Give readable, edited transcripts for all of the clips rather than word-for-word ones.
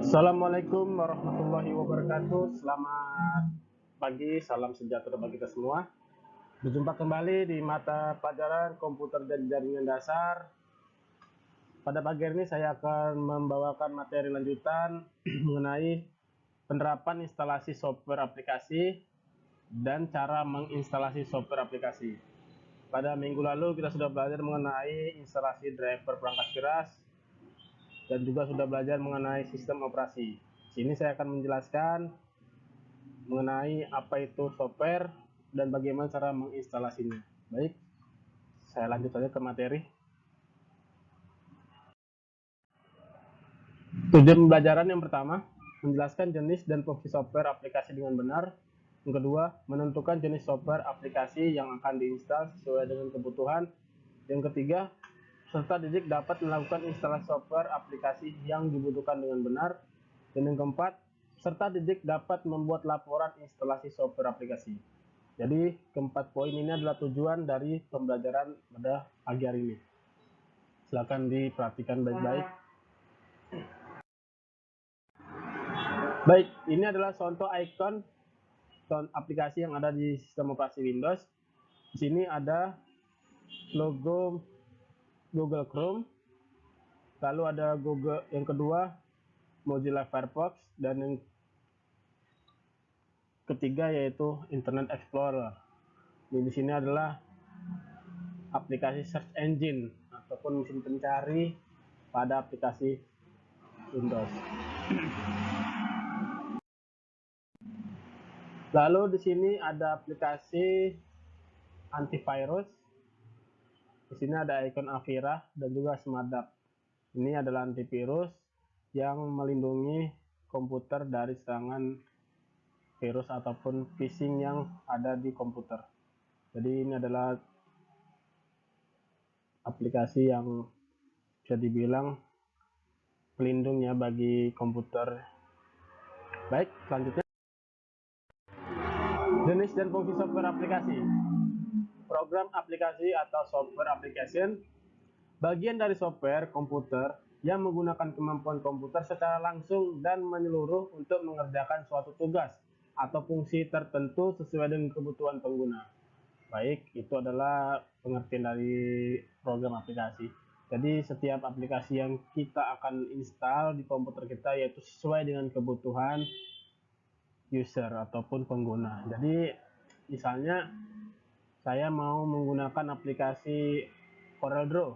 Assalamualaikum warahmatullahi wabarakatuh. Selamat pagi, salam sejahtera bagi kita semua. Berjumpa kembali di mata pelajaran komputer dan jaringan dasar. Pada pagi ini saya akan membawakan materi lanjutan mengenai penerapan instalasi software aplikasi dan cara menginstalasi software aplikasi. Pada minggu lalu kita sudah belajar mengenai instalasi driver perangkat keras dan juga sudah belajar mengenai sistem operasi. Sini saya akan menjelaskan mengenai apa itu software dan bagaimana cara menginstalasinya. Baik, saya lanjut saja ke materi. Tujuan pembelajaran yang pertama, menjelaskan jenis dan fungsi software aplikasi dengan benar. Yang kedua, menentukan jenis software aplikasi yang akan diinstal sesuai dengan kebutuhan. Yang ketiga, peserta didik dapat melakukan instalasi software aplikasi yang dibutuhkan dengan benar. Dan yang keempat, peserta didik dapat membuat laporan instalasi software aplikasi. Jadi, keempat poin ini adalah tujuan dari pembelajaran pada pagi hari ini. Silakan diperhatikan baik-baik. Baik, ini adalah contoh icon aplikasi yang ada di sistem operasi Windows. Di sini ada logo Google Chrome, lalu ada Google yang kedua Mozilla Firefox, dan yang ketiga yaitu Internet Explorer. Di sini adalah aplikasi search engine ataupun mesin pencari pada aplikasi Windows. Lalu di sini ada aplikasi antivirus. Di sini ada ikon Avira dan juga Smartduck. Ini adalah antivirus yang melindungi komputer dari serangan virus ataupun phishing yang ada di komputer. Jadi ini adalah aplikasi yang bisa dibilang pelindung ya bagi komputer. Baik, selanjutnya jenis dan fungsi software aplikasi. Program aplikasi atau software application bagian dari software komputer yang menggunakan kemampuan komputer secara langsung dan menyeluruh untuk mengerjakan suatu tugas atau fungsi tertentu sesuai dengan kebutuhan pengguna. Baik, itu adalah pengertian dari program aplikasi. Jadi setiap aplikasi yang kita akan install di komputer kita yaitu sesuai dengan kebutuhan user ataupun pengguna. Jadi misalnya saya mau menggunakan aplikasi CorelDRAW,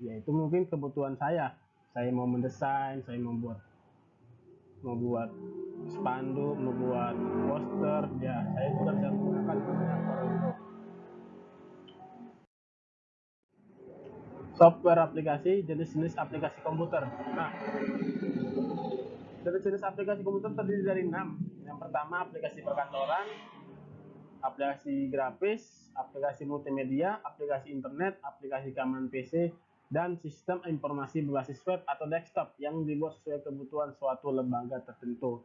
yaitu mungkin kebutuhan saya. Saya mau mendesain, saya membuat spanduk, membuat poster, ya saya juga bisa menggunakan CorelDRAW. Software aplikasi, jenis-jenis aplikasi komputer. Nah, jenis-jenis aplikasi komputer terdiri dari 6. Yang pertama aplikasi perkantoran, aplikasi grafis, aplikasi multimedia, aplikasi internet, aplikasi keamanan PC, dan sistem informasi berbasis web atau desktop yang dibuat sesuai kebutuhan suatu lembaga tertentu.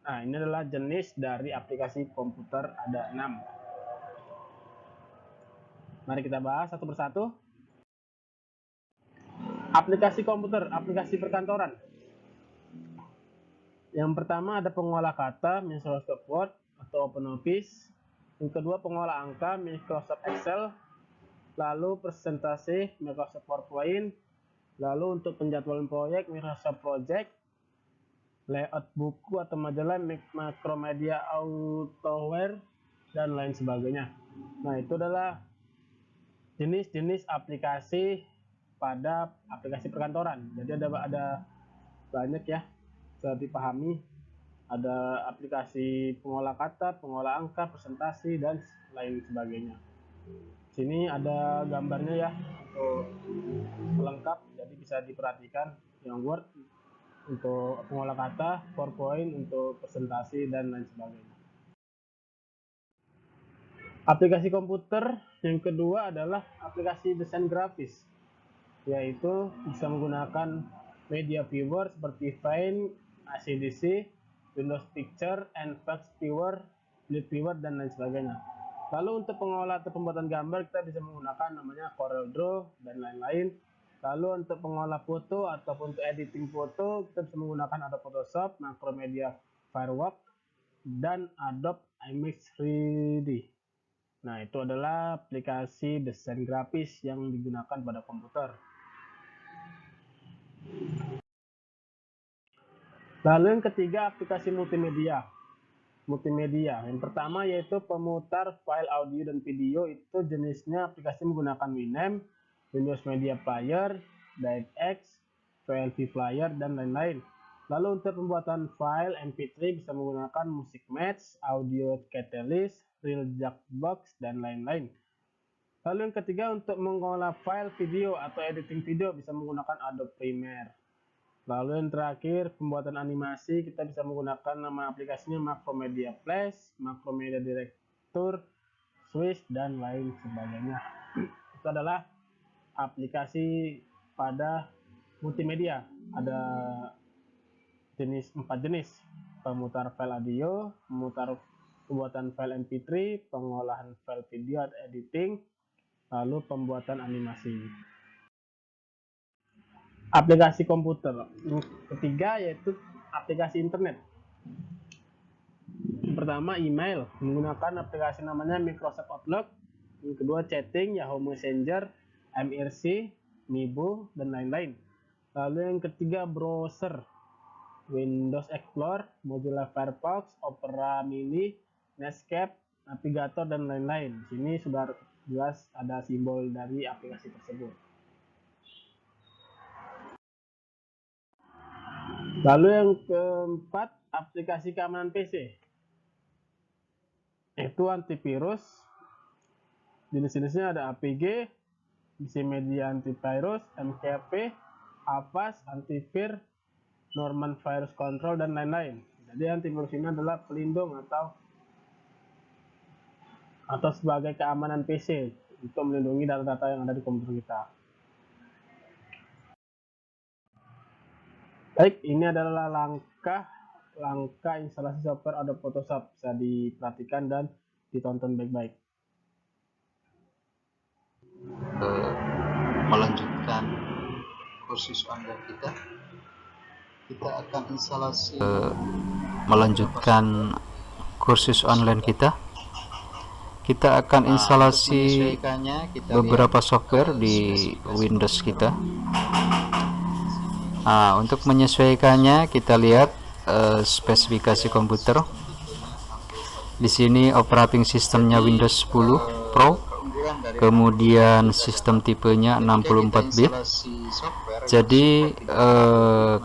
Nah, ini adalah jenis dari aplikasi komputer, ada 6. Mari kita bahas satu persatu. Aplikasi komputer, aplikasi perkantoran. Yang pertama ada pengolah kata, Microsoft Word atau OpenOffice. Yang kedua pengolah angka, Microsoft Excel. Lalu presentasi, Microsoft PowerPoint. Lalu untuk penjadwalan proyek, Microsoft Project. Layout buku atau majalah, Macromedia Autoware, dan lain sebagainya. Nah, itu adalah jenis-jenis aplikasi pada aplikasi perkantoran. Jadi ada banyak ya, bisa dipahami. Ada aplikasi pengolah kata, pengolah angka, presentasi, dan lain sebagainya. Sini ada gambarnya ya untuk pelengkap, jadi bisa diperhatikan yang Word untuk pengolah kata, PowerPoint untuk presentasi, dan lain sebagainya. Aplikasi komputer yang kedua adalah aplikasi desain grafis, yaitu bisa menggunakan media viewer seperti Paint, ACDC, Windows Picture, NVX Viewer, Lead Viewer, dan lain sebagainya. Lalu untuk pengolah atau pembuatan gambar kita bisa menggunakan namanya CorelDRAW dan lain-lain. Lalu untuk pengolah foto ataupun untuk editing foto, kita bisa menggunakan Adobe Photoshop, Macromedia Fireworks, dan Adobe Image 3D. Nah, itu adalah aplikasi desain grafis yang digunakan pada komputer. Lalu yang ketiga, aplikasi multimedia. Yang pertama yaitu pemutar file audio dan video, itu jenisnya aplikasi menggunakan Winamp, Windows Media Player, DirectX, VLC Player, dan lain-lain. Lalu untuk pembuatan file MP3 bisa menggunakan Music Match, Audio Catalyst, Real Jackbox, dan lain-lain. Lalu yang ketiga, untuk mengolah file video atau editing video bisa menggunakan Adobe Premiere. Lalu yang terakhir, pembuatan animasi, kita bisa menggunakan nama aplikasinya Macromedia Flash, Macromedia Director, Swish, dan lain sebagainya. Itu adalah aplikasi pada multimedia. Ada 4 jenis, pemutar file audio, pembuatan file MP3, pengolahan file video atau editing, lalu pembuatan animasi. Aplikasi komputer. Yang ketiga yaitu aplikasi internet. Yang pertama email, menggunakan aplikasi namanya Microsoft Outlook. Yang kedua chatting, Yahoo Messenger, MIRC, Mibo, dan lain-lain. Lalu yang ketiga browser, Windows Explorer, Mozilla Firefox, Opera Mini, Netscape, Navigator, dan lain-lain. Di sini sudah jelas ada simbol dari aplikasi tersebut. Lalu yang keempat, aplikasi keamanan PC. Itu antivirus. Jenis-jenisnya ada APG, PC Media Antivirus, MKP, Avast, Antivir, Norman Virus Control, dan lain-lain. Jadi antivirus ini adalah pelindung atau sebagai keamanan PC untuk melindungi data-data yang ada di komputer kita. Baik, ini adalah langkah instalasi software Adobe Photoshop. Bisa diperhatikan dan ditonton baik-baik. Melanjutkan kursus online kita akan instalasi kita akan instalasi beberapa software di Windows kita. Untuk menyesuaikannya kita lihat spesifikasi komputer. Di sini operating sistemnya Windows 10 Pro, kemudian sistem tipenya 64 bit. Jadi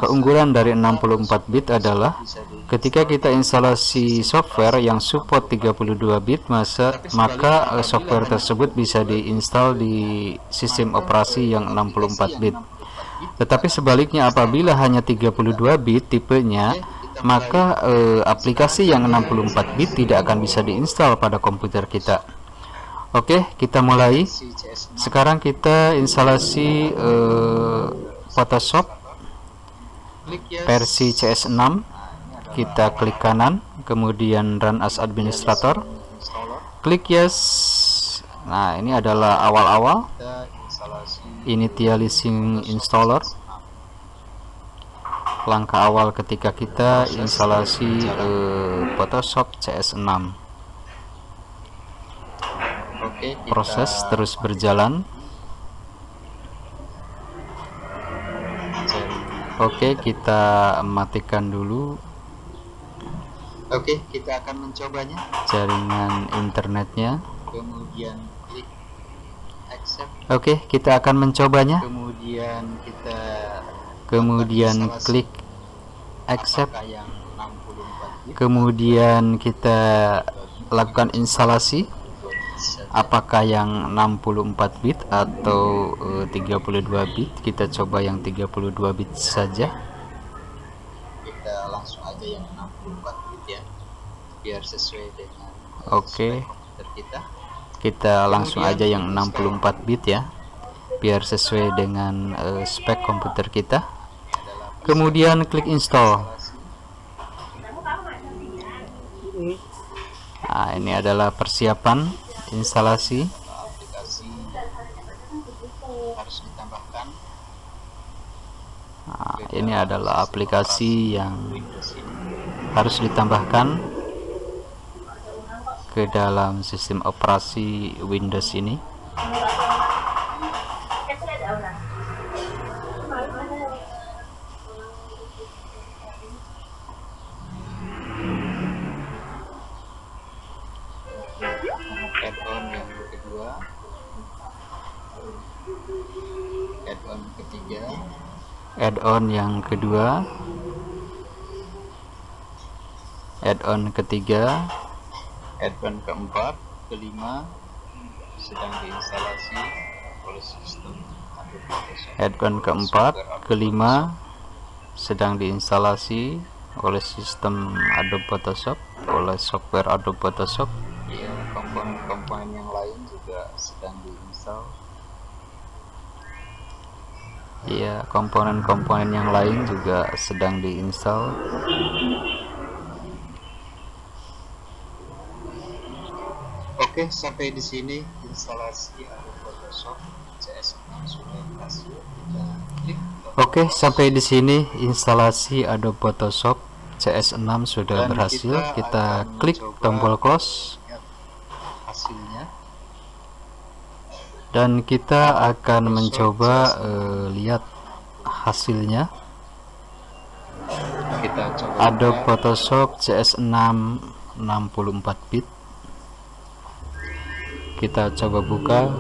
keunggulan dari 64 bit adalah ketika kita instalasi software yang support 32 bit, maka software tersebut bisa diinstal di sistem operasi yang 64 bit. Tetapi sebaliknya, apabila hanya 32 bit tipenya, maka aplikasi yang 64 bit tidak akan bisa diinstal pada komputer kita. Oke, kita mulai. Sekarang kita instalasi Photoshop versi CS6. Kita klik kanan, kemudian Run as Administrator. Klik Yes. Nah, ini adalah awal-awal initializing installer, langkah awal ketika kita instalasi Photoshop CS6. Proses terus berjalan. Oke, kita matikan dulu. Oke, kita akan mencobanya. Jaringan internetnya. Kemudian klik accept. Oke, kita akan mencobanya. Kemudian klik accept. yang 64 bit. Kemudian kita lakukan instalasi. Apakah yang 64 bit atau 32 bit? Kita coba yang 32 bit saja. Kita langsung aja yang 64 bit ya, biar sesuai dengan Oke. komputer kita. Kita langsung aja yang 64 bit ya, biar sesuai dengan spek komputer kita. Kemudian klik install. Nah, ini adalah persiapan instalasi. Aplikasi harus ditambahkan. Nah, ini adalah aplikasi yang harus ditambahkan ke dalam sistem operasi Windows ini. Add-on yang kedua, add-on ketiga, Add-on yang kedua, add-on ketiga, add-on keempat, kelima sedang diinstalasi oleh sistem Adobe Photoshop. add-on keempat, kelima sedang diinstalasi oleh sistem Adobe Photoshop, oleh software Adobe Photoshop. Ya, komponen-komponen yang lain juga sedang diinstal. Ya, komponen-komponen yang lain juga sedang diinstal. Oke, sampai di sini instalasi Adobe Photoshop CS6 sudah berhasil. Kita klik Oke, sampai di sini instalasi Adobe Photoshop CS6 sudah dan berhasil. Kita akan klik mencoba tombol close lihat hasilnya. dan kita akan mencoba lihat hasilnya. Kita coba Adobe buka. Photoshop CS6 64 bit. Kita coba buka.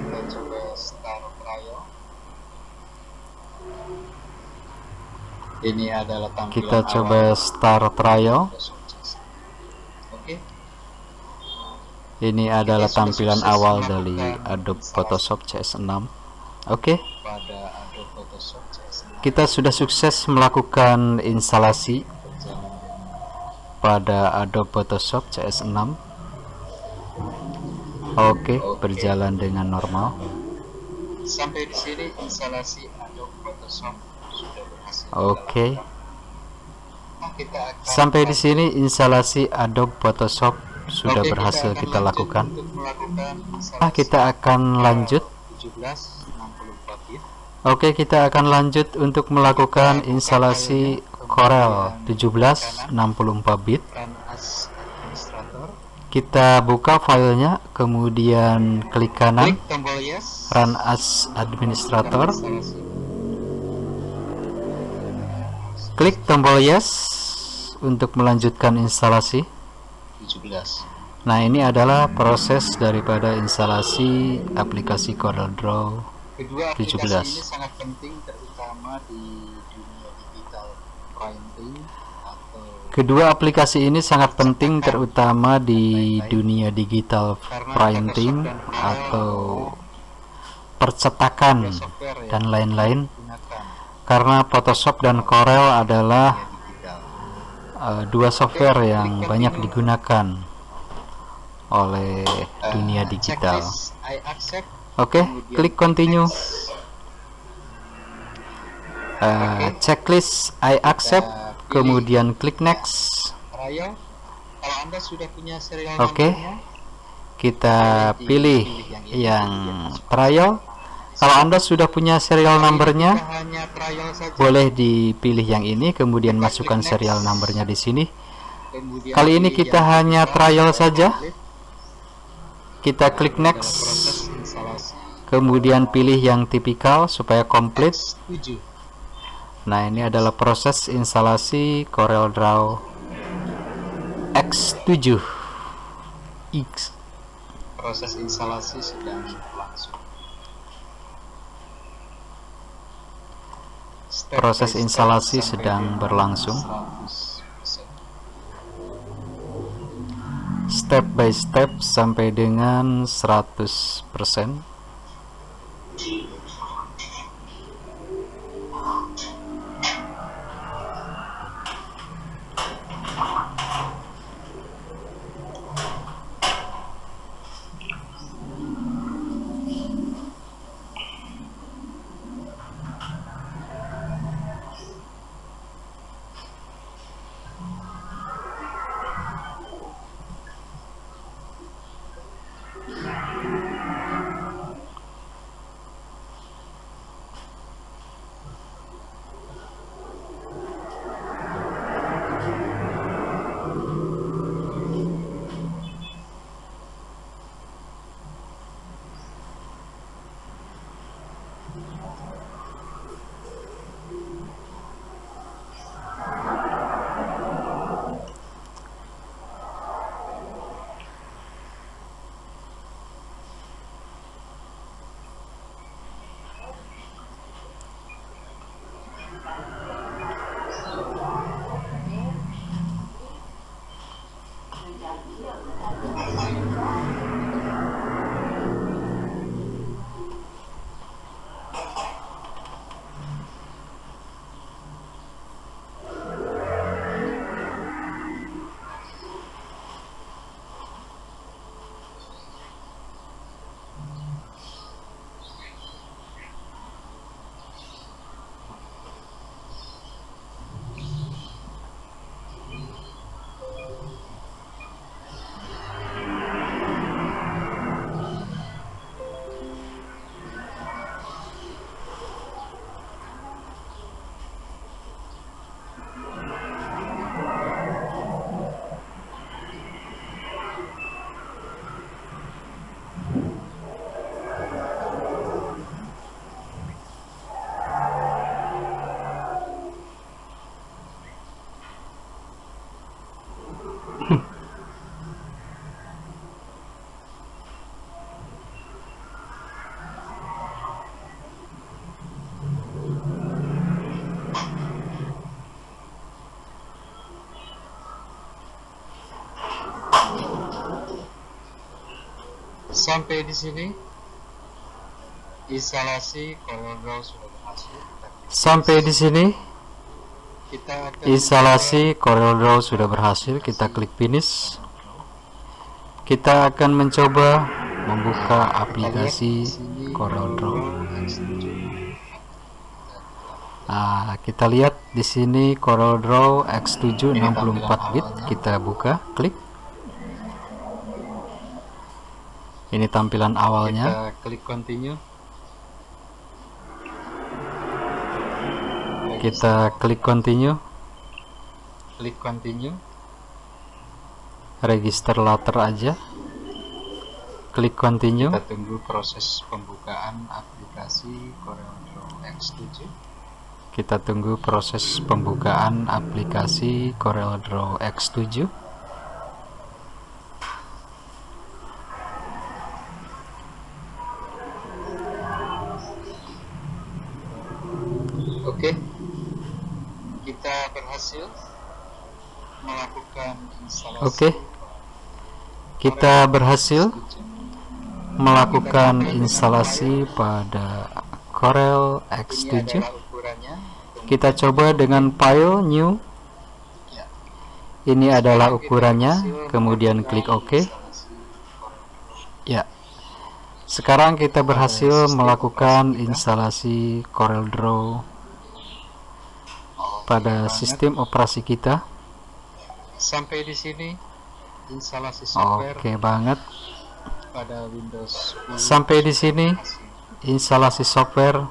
Kita coba start trial. Ini adalah tampilan Kita coba awal start trial. Photoshop CS6. Oke, Ini adalah sudah tampilan sukses awal melakukan dari Adobe instalasi Photoshop CS6. Oke, pada Adobe Photoshop CS6. kita sudah sukses melakukan instalasi Berjalan dengan pada Adobe Photoshop CS6. Oke, berjalan dengan normal. sampai di sini instalasi Adobe Photoshop sudah berhasil. Oke, Nah, kita akan sampai di sini instalasi Adobe Photoshop sudah Oke, berhasil akan kita lanjut lakukan. untuk melakukan Nah, kita akan lanjut. 1764 bit. Oke, kita akan lanjut untuk melakukan instalasi Corel 1764 bit. Run as administrator. Kita buka filenya, kemudian klik kanan, Klik tombol yes. Run as Administrator. Instalasi. Klik tombol yes untuk melanjutkan instalasi. 17. Nah, ini adalah proses daripada instalasi aplikasi CorelDRAW Kedua aplikasi 17. ini sangat penting terutama di dunia digital printing atau Kedua aplikasi ini sangat penting terutama di dunia digital printing atau percetakan software yang dan lain-lain, digunakan karena Photoshop dan Corel adalah digital. dua software yang banyak digunakan oleh dunia digital. Checklist I accept. Oke, klik continue. Checklist I accept, kemudian klik next. Trial. Kalau Anda sudah punya serial Oke, numbernya, kita pilih yang trial. Kalau Anda sudah punya serial numbernya, kita hanya trial saja. boleh dipilih yang ini, kemudian masukkan serial numbernya di sini. Kemudian Kali ini pilih kita yang hanya kita trial sudah saja. komplit. Kita klik Adalah next, proses instalasi kemudian pilih yang tipikal supaya komplit. X7. Nah, ini adalah proses instalasi CorelDRAW X7 X. Proses instalasi sedang berlangsung. Proses instalasi sedang berlangsung. 100%. Step by step sampai dengan 100%. Sampai di sini instalasi CorelDRAW sudah berhasil. Sampai di sini Kita akan instalasi CorelDRAW sudah berhasil. Kita klik finish. Kita akan mencoba membuka aplikasi CorelDRAw. Nah, kita lihat di sini CorelDRAW X7 64 bit. Kita buka, klik. Ini tampilan awalnya. kita klik continue. Kita klik continue. Klik continue. Register later aja. Klik continue. Kita tunggu proses pembukaan aplikasi CorelDRAW X7. Kita tunggu proses pembukaan aplikasi CorelDRAW X7. Oke, kita berhasil melakukan instalasi. Oke, kita berhasil melakukan instalasi pada Corel Ini X7. adalah ukurannya. Kita coba dengan file new. Ya. Ini adalah Sekarang kita ukurannya, berhasil kemudian melakukan klik OK. instalasi CorelDRAW. Ya. Sekarang kita berhasil sistem melakukan operasi kita. instalasi CorelDRAW pada banget. sistem operasi kita. Sampai di sini instalasi software Oke banget. pada Windows 10 Sampai di sini berhasil. instalasi software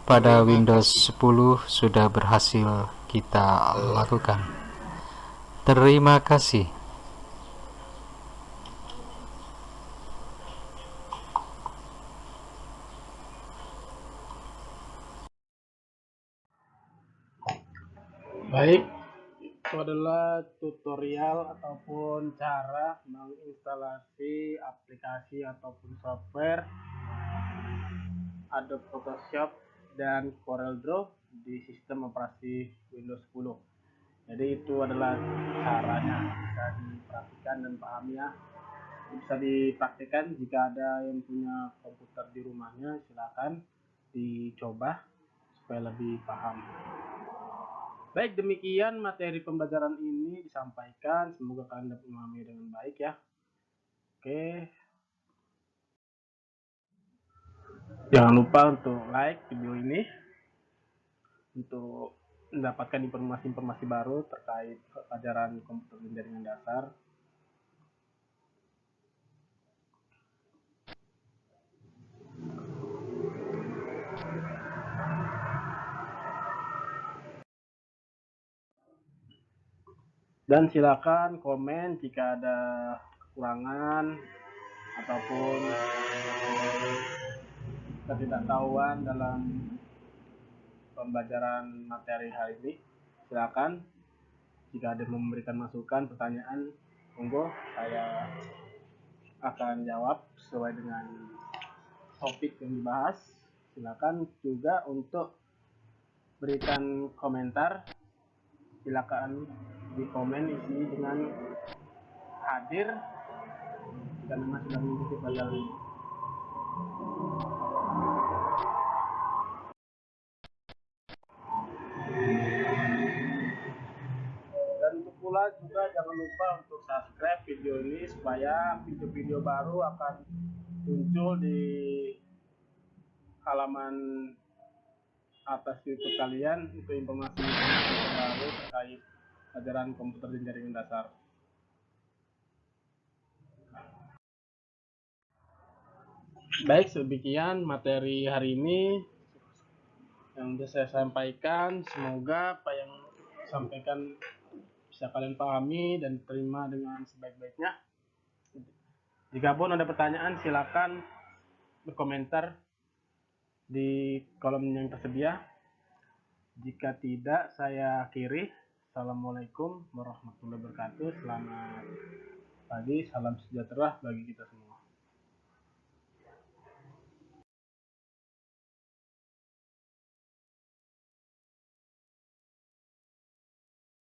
pada Terima Windows kasih. 10 sudah berhasil kita lakukan. Terima kasih. Baik, itu adalah tutorial ataupun cara menginstalasi aplikasi ataupun software Adobe Photoshop dan CorelDRAW di sistem operasi Windows 10. Jadi itu adalah caranya, bisa diperhatikan dan pahami ya. Bisa dipraktikkan jika ada yang punya komputer di rumahnya, silakan dicoba supaya lebih paham. Baik, demikian materi pembelajaran ini disampaikan. Semoga kalian dapat memahami dengan baik ya. Oke. Jangan lupa untuk like video ini untuk mendapatkan informasi-informasi baru terkait pelajaran komputer dan jaringan dasar. Dan silakan komen jika ada kekurangan ataupun ketidaktahuan dalam pembelajaran materi hari ini. Silakan jika ada yang memberikan masukan, pertanyaan, monggo saya akan jawab sesuai dengan topik yang dibahas. Silakan juga untuk berikan komentar, silakan di komen isi dengan hadir jika memang sudah mengikuti pelajaran ini. Dan untuk pula juga jangan lupa untuk subscribe video ini supaya video-video baru akan muncul di halaman atas YouTube kalian untuk informasi baru terkait pelajaran komputer dan jaringan dasar. Baik, sedemikian materi hari ini yang bisa saya sampaikan. Semoga apa yang sampaikan bisa kalian pahami dan terima dengan sebaik-baiknya. Jika pun ada pertanyaan, silakan berkomentar di kolom yang tersedia. Jika tidak, saya akhiri. Assalamualaikum warahmatullahi wabarakatuh. Selamat pagi, salam sejahtera bagi kita semua.